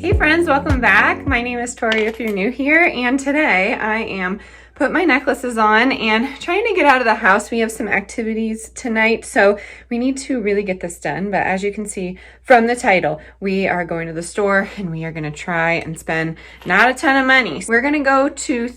Hey friends, welcome back. My name is Tori if you're new here, and today I am put my necklaces on and trying to get out of the house. We have some activities tonight, so we need to really get this done. But as you can see from the title, we are going to the store and we are going to try and spend not a ton of money. We're going to go to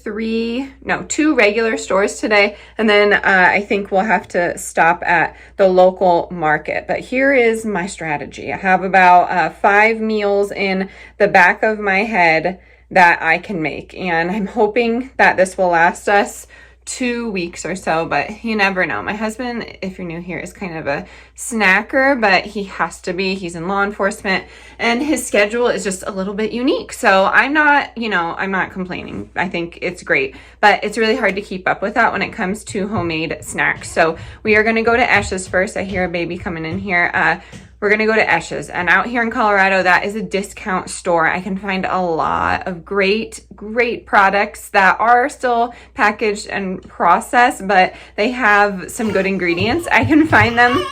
two regular stores today, and then I think we'll have to stop at the local market. But here is my strategy. I have about 5 meals in the back of my head that I can make, and I'm hoping that this will last us 2 weeks or so, but you never know. My husband, if you're new here, is kind of a snacker, but he has to be. He's in law enforcement and his schedule is just a little bit unique. So I'm not complaining. I think it's great, but it's really hard to keep up with that when it comes to homemade snacks. So we are going to go to Esch's first. I hear a baby coming in here. We're going to go to Esch's, and out here in Colorado, that is a discount store. I can find a lot of great products that are still packaged and processed, but they have some good ingredients. I can find them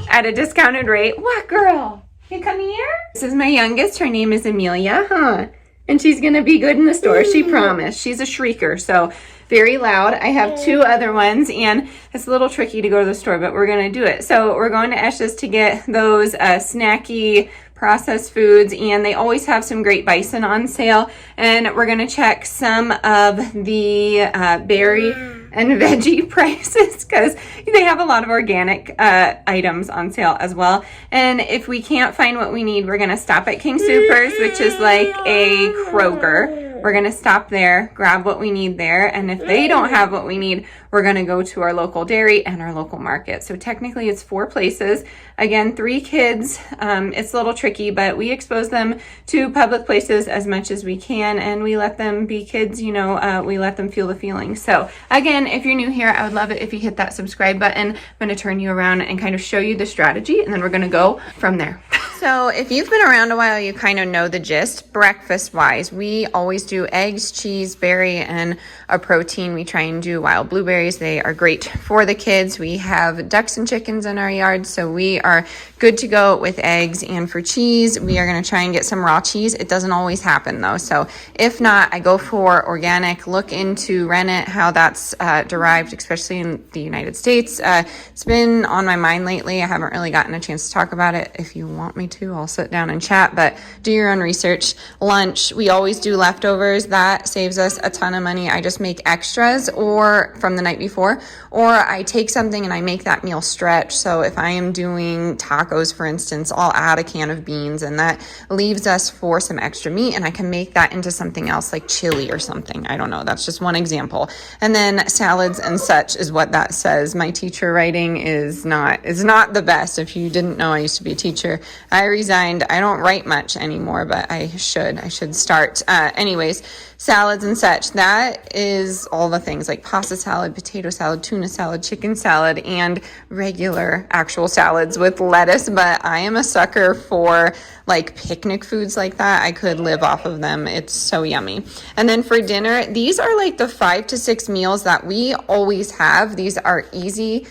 at a discounted rate. What, girl? You come here? This is my youngest. Her name is Amelia, and she's going to be good in the store. She promised. She's a shrieker, so very loud. I have 2 other ones, and it's a little tricky to go to the store, but we're going to do it. So we're going to Esch's to get those snacky processed foods, and they always have some great bison on sale. And we're going to check some of the berry and veggie prices because they have a lot of organic items on sale as well. And if we can't find what we need, we're going to stop at King Soopers, which is like a Kroger. We're going to stop there, grab what we need there, and if they don't have what we need, we're going to go to our local dairy and our local market. So technically it's 4 places. Again, 3 kids. It's a little tricky, but we expose them to public places as much as we can, and we let them be kids, we let them feel the feelings. So again, if you're new here, I would love it if you hit that subscribe button. I'm going to turn you around and kind of show you the strategy, and then we're going to go from there. So if you've been around a while, you kind of know the gist. Breakfast-wise, we always do eggs, cheese, berry, and a protein. We try and do wild blueberries. They are great for the kids. We have ducks and chickens in our yard, so we are good to go with eggs. And for cheese, we are going to try and get some raw cheese. It doesn't always happen, though. So if not, I go for organic. Look into rennet, how that's derived, especially in the United States. It's been on my mind lately. I haven't really gotten a chance to talk about it. If you want me to, I'll sit down and chat, but do your own research. Lunch, we always do leftovers. That saves us a ton of money. I just make extras or from the night before, or I take something and I make that meal stretch. So if I am doing tacos, for instance, I'll add a can of beans, and that leaves us for some extra meat, and I can make that into something else like chili or something. I don't know. That's just one example. And then salads and such is what that says. My teacher writing is not the best. If you didn't know, I used to be a teacher. I resigned. I don't write much anymore, but I should start. Anyways, salads and such. That is all the things like pasta salad, potato salad, tuna salad, chicken salad, and regular actual salads with lettuce. But I am a sucker for like picnic foods like that. I could live off of them. It's so yummy. And then for dinner, these are like the 5 to 6 meals that we always have. These are easy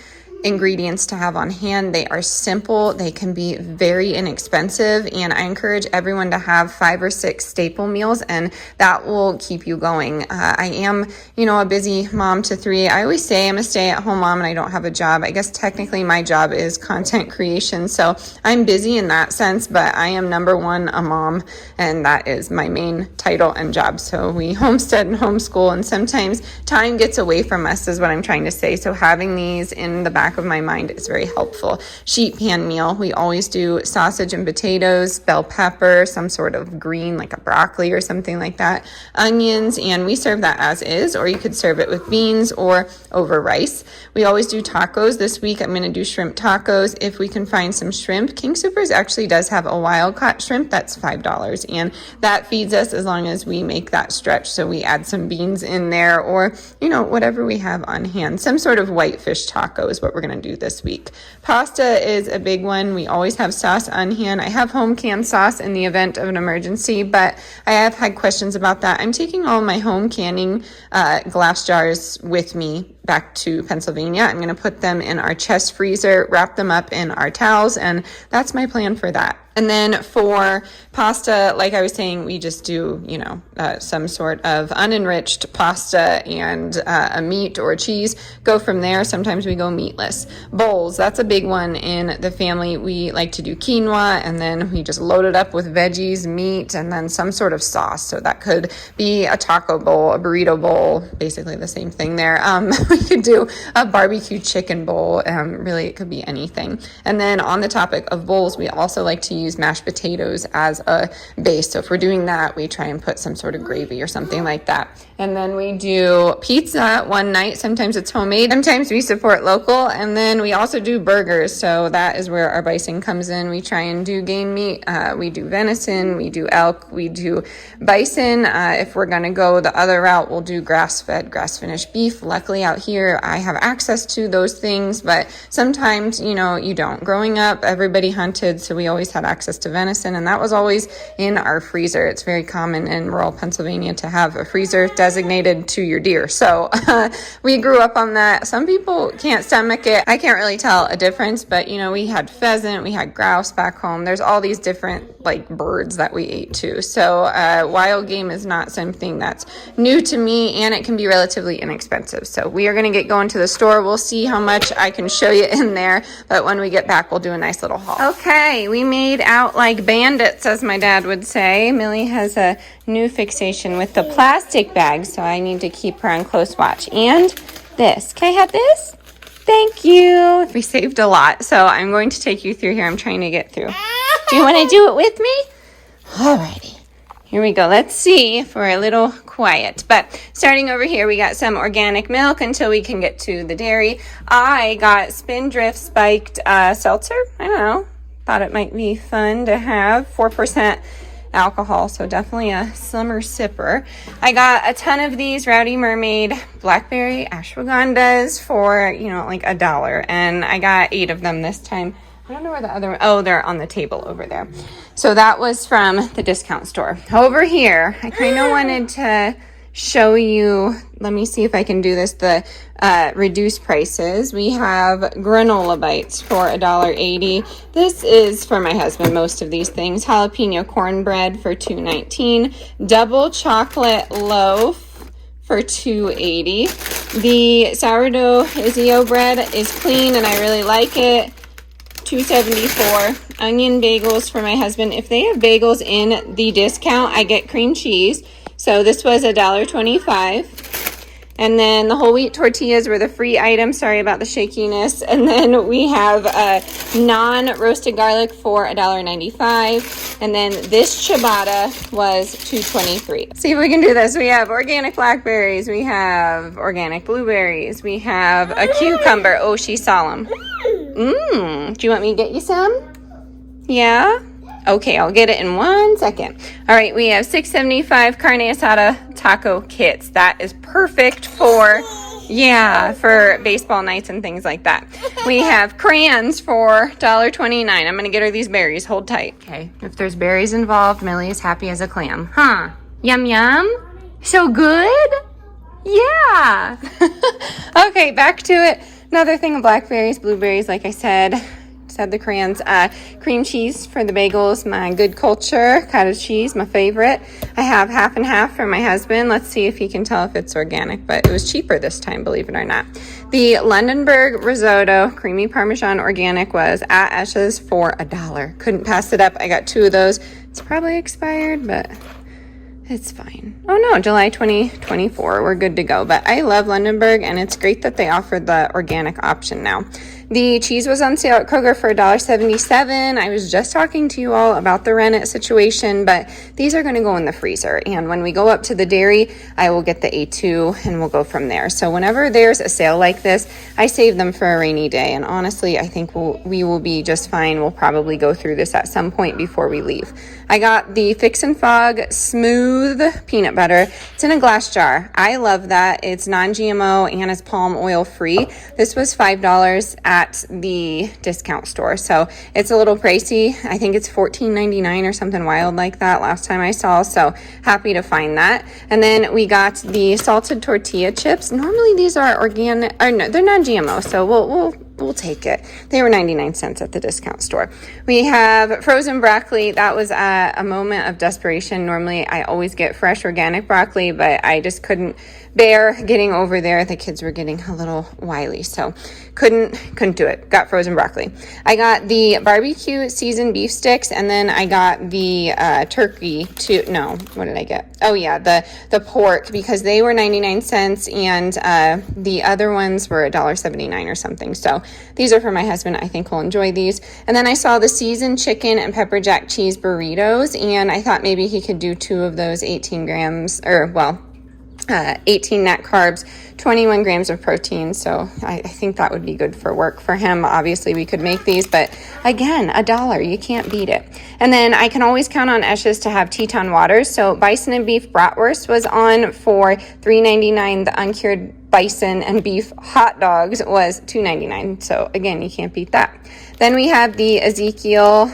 ingredients to have on hand. They are simple. They can be very inexpensive, and I encourage everyone to have 5 or 6 staple meals, and that will keep you going. I am, a busy mom to 3. I always say I'm a stay-at-home mom and I don't have a job. I guess technically my job is content creation, so I'm busy in that sense, but I am number 1 a mom, and that is my main title and job. So we homestead and homeschool, and sometimes time gets away from us is what I'm trying to say. So having these in the back of my mind is very helpful. Sheet pan meal, we always do sausage and potatoes, bell pepper, some sort of green like a broccoli or something like that, onions, and we serve that as is, or you could serve it with beans or over rice. We always do tacos. This week I'm going to do shrimp tacos if we can find some shrimp. King Soopers actually does have a wild caught shrimp that's $5, and that feeds us as long as we make that stretch. So we add some beans in there, or whatever we have on hand. Some sort of whitefish taco is what we're going to do this week. Pasta is a big one. We always have sauce on hand. I have home canned sauce in the event of an emergency, but I have had questions about that. I'm taking all my home canning glass jars with me back to Pennsylvania. I'm going to put them in our chest freezer, wrap them up in our towels, and that's my plan for that. And then for pasta, like I was saying, we just do, some sort of unenriched pasta and a meat or cheese. Go from there. Sometimes we go meatless. Bowls, that's a big one in the family. We like to do quinoa, and then we just load it up with veggies, meat, and then some sort of sauce. So that could be a taco bowl, a burrito bowl, basically the same thing there. We could do a barbecue chicken bowl. Really, it could be anything. And then on the topic of bowls, we also like to use mashed potatoes as a base. So if we're doing that, we try and put some sort of gravy or something like that. And then we do pizza one night. Sometimes it's homemade. Sometimes we support local. And then we also do burgers. So that is where our bison comes in. We try and do game meat. We do venison. We do elk. We do bison. If we're going to go the other route, we'll do grass-fed, grass-finished beef. Luckily out here, I have access to those things, but sometimes, you don't. Growing up, everybody hunted, so we always had access to venison, and that was always in our freezer. It's very common in rural Pennsylvania to have a freezer designated to your deer. So we grew up on that. Some people can't stomach it. I can't really tell a difference, but we had pheasant, we had grouse back home. There's all these different birds that we ate too. So wild game is not something that's new to me, and it can be relatively inexpensive. So we are going to get going to the store. We'll see how much I can show you in there, but when we get back, we'll do a nice little haul. Okay, we made out like bandits, as my dad would say. Millie has a new fixation with the plastic bag, so I need to keep her on close watch. And this. Can I have this? Thank you. We saved a lot, so I'm going to take you through here. I'm trying to get through. Do you want to do it with me? Alrighty. Here we go. Let's see if we're a little quiet. But starting over here, we got some organic milk until we can get to the dairy. I got Spindrift spiked seltzer. I don't know. Thought it might be fun to have. 4% alcohol, so definitely a summer sipper. I got a ton of these Rowdy Mermaid blackberry ashwagandhas for, like $1. And I got 8 of them this time. I don't know where the other one, oh, they're on the table over there. So that was from the discount store. Over here, I kind of wanted to show you, let me see if I can do this, the reduced prices. We have granola bites for $1.80. This is for my husband, most of these things. Jalapeno cornbread for $2.19. Double chocolate loaf for $2.80. The sourdough Izio bread is clean and I really like it. $2.74. Onion bagels for my husband. If they have bagels in the discount, I get cream cheese. So this was $1.25. And then the whole wheat tortillas were the free item. Sorry about the shakiness. And then we have non-roasted garlic for $1.95. And then this ciabatta was $2.23. See if we can do this. We have organic blackberries. We have organic blueberries. We have a cucumber. Oh, she's solemn. Do you want me to get you some? Yeah? Okay, I'll get it in 1 second. All right, we have $6.75 carne asada taco kits. That is perfect for baseball nights and things like that. We have crayons for $1.29. I'm going to get her these berries. Hold tight. Okay, if there's berries involved, Millie is happy as a clam. Huh? Yum, yum. So good? Yeah. Okay, back to it. Another thing of blackberries, blueberries, like I said the crayons, cream cheese for the bagels, my Good Culture cottage cheese, my favorite. I have half and half for my husband. Let's see if he can tell if it's organic, but it was cheaper this time, believe it or not. The Londonberg risotto, creamy Parmesan organic, was at Esch's for $1. Couldn't pass it up. I got 2 of those. It's probably expired, but it's fine. Oh no, July 2024. We're good to go. But I love Londonberg, and it's great that they offered the organic option now. The cheese was on sale at Kroger for $1.77. I was just talking to you all about the rennet situation, but these are going to go in the freezer. And when we go up to the dairy, I will get the A2 and we'll go from there. So whenever there's a sale like this, I save them for a rainy day. And honestly, I think we will be just fine. We'll probably go through this at some point before we leave. I got the Fix and Fog Smooth Peanut Butter. It's in a glass jar. I love that. It's non-GMO and it's palm oil free. This was $5 at at the discount store. So it's a little pricey. I think it's $14.99 or something wild like that last time I saw. So happy to find that. And then we got the salted tortilla chips. Normally these are organic, or no, they're not GMO. So we'll take it. They were 99 cents at the discount store. We have frozen broccoli. That was a moment of desperation. Normally I always get fresh organic broccoli, but I just couldn't bear getting over there. The kids were getting a little wily, so couldn't do it. Got frozen broccoli. I got the barbecue seasoned beef sticks, and then I got the turkey too. No, what did I get? Oh yeah, the pork, because they were 99 cents and the other ones were $1.79 or something. So these are for my husband. I think he'll enjoy these. And then I saw the seasoned chicken and pepper jack cheese burritos, and I thought maybe he could do 2 of those, 18 grams, or well, 18 net carbs, 21 grams of protein. So I think that would be good for work for him. Obviously we could make these, but again, $1, you can't beat it. And then I can always count on Eshes to have Teton waters. So bison and beef bratwurst was on for $3.99. The uncured bison and beef hot dogs was $2.99. So again, you can't beat that. Then we have the Ezekiel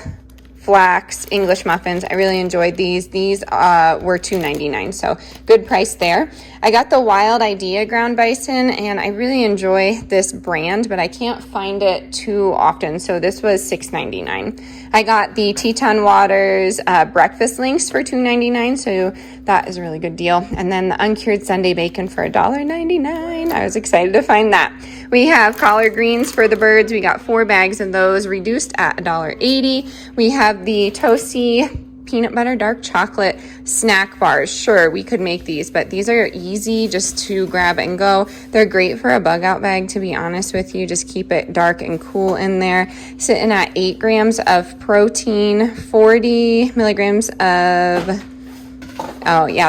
flax English muffins. I really enjoyed these. These were $2.99, so good price there. I got the Wild Idea ground bison, and I really enjoy this brand, but I can't find it too often, so this was $6.99. I got the Teton Waters breakfast links for $2.99, so that is a really good deal. And then the uncured Sunday bacon for $1.99. I was excited to find that. We have collard greens for the birds. We got 4 bags of those, reduced at $1.80. We have the Toasty peanut butter dark chocolate snack bars. Sure, we could make these, but these are easy just to grab and go. They're great for a bug out bag, to be honest with you. Just keep it dark and cool in there. Sitting at 8 grams of protein, 40 milligrams of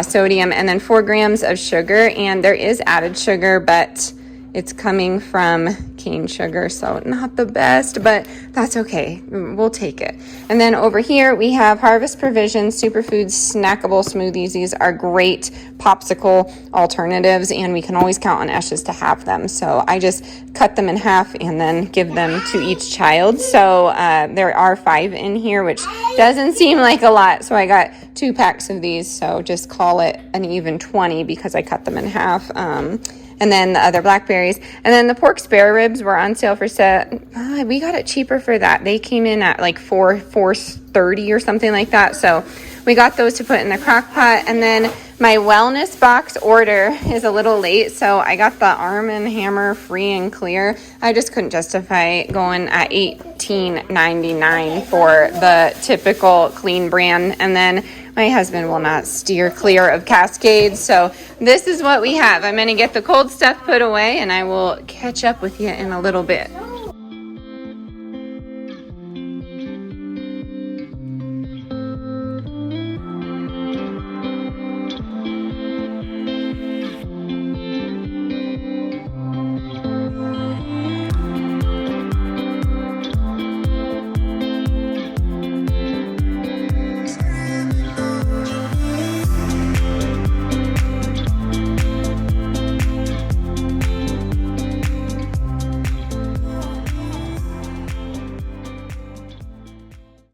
sodium, and then 4 grams of sugar. And there is added sugar, but it's coming from cane sugar, so not the best, but that's okay. We'll take it. And then over here, we have Harvest Provisions Superfoods Snackable Smoothies. These are great popsicle alternatives, and we can always count on Eshes to have them. So I just cut them in half and then give them to each child. So there are 5 in here, which doesn't seem like a lot. So I got 2 packs of these, so just call it an even 20 because I cut them in half. And then the other blackberries. And then the pork spare ribs were on sale for we got it cheaper for that. They came in at like $4.30 or something like that. So we got those to put in the crock pot. And then my wellness box order is a little late, so I got the Arm & Hammer free and clear. I just couldn't justify going at $18.99 for the typical clean brand. And then my husband will not steer clear of Cascade, so this is what we have. I'm going to get the cold stuff put away, and I will catch up with you in a little bit.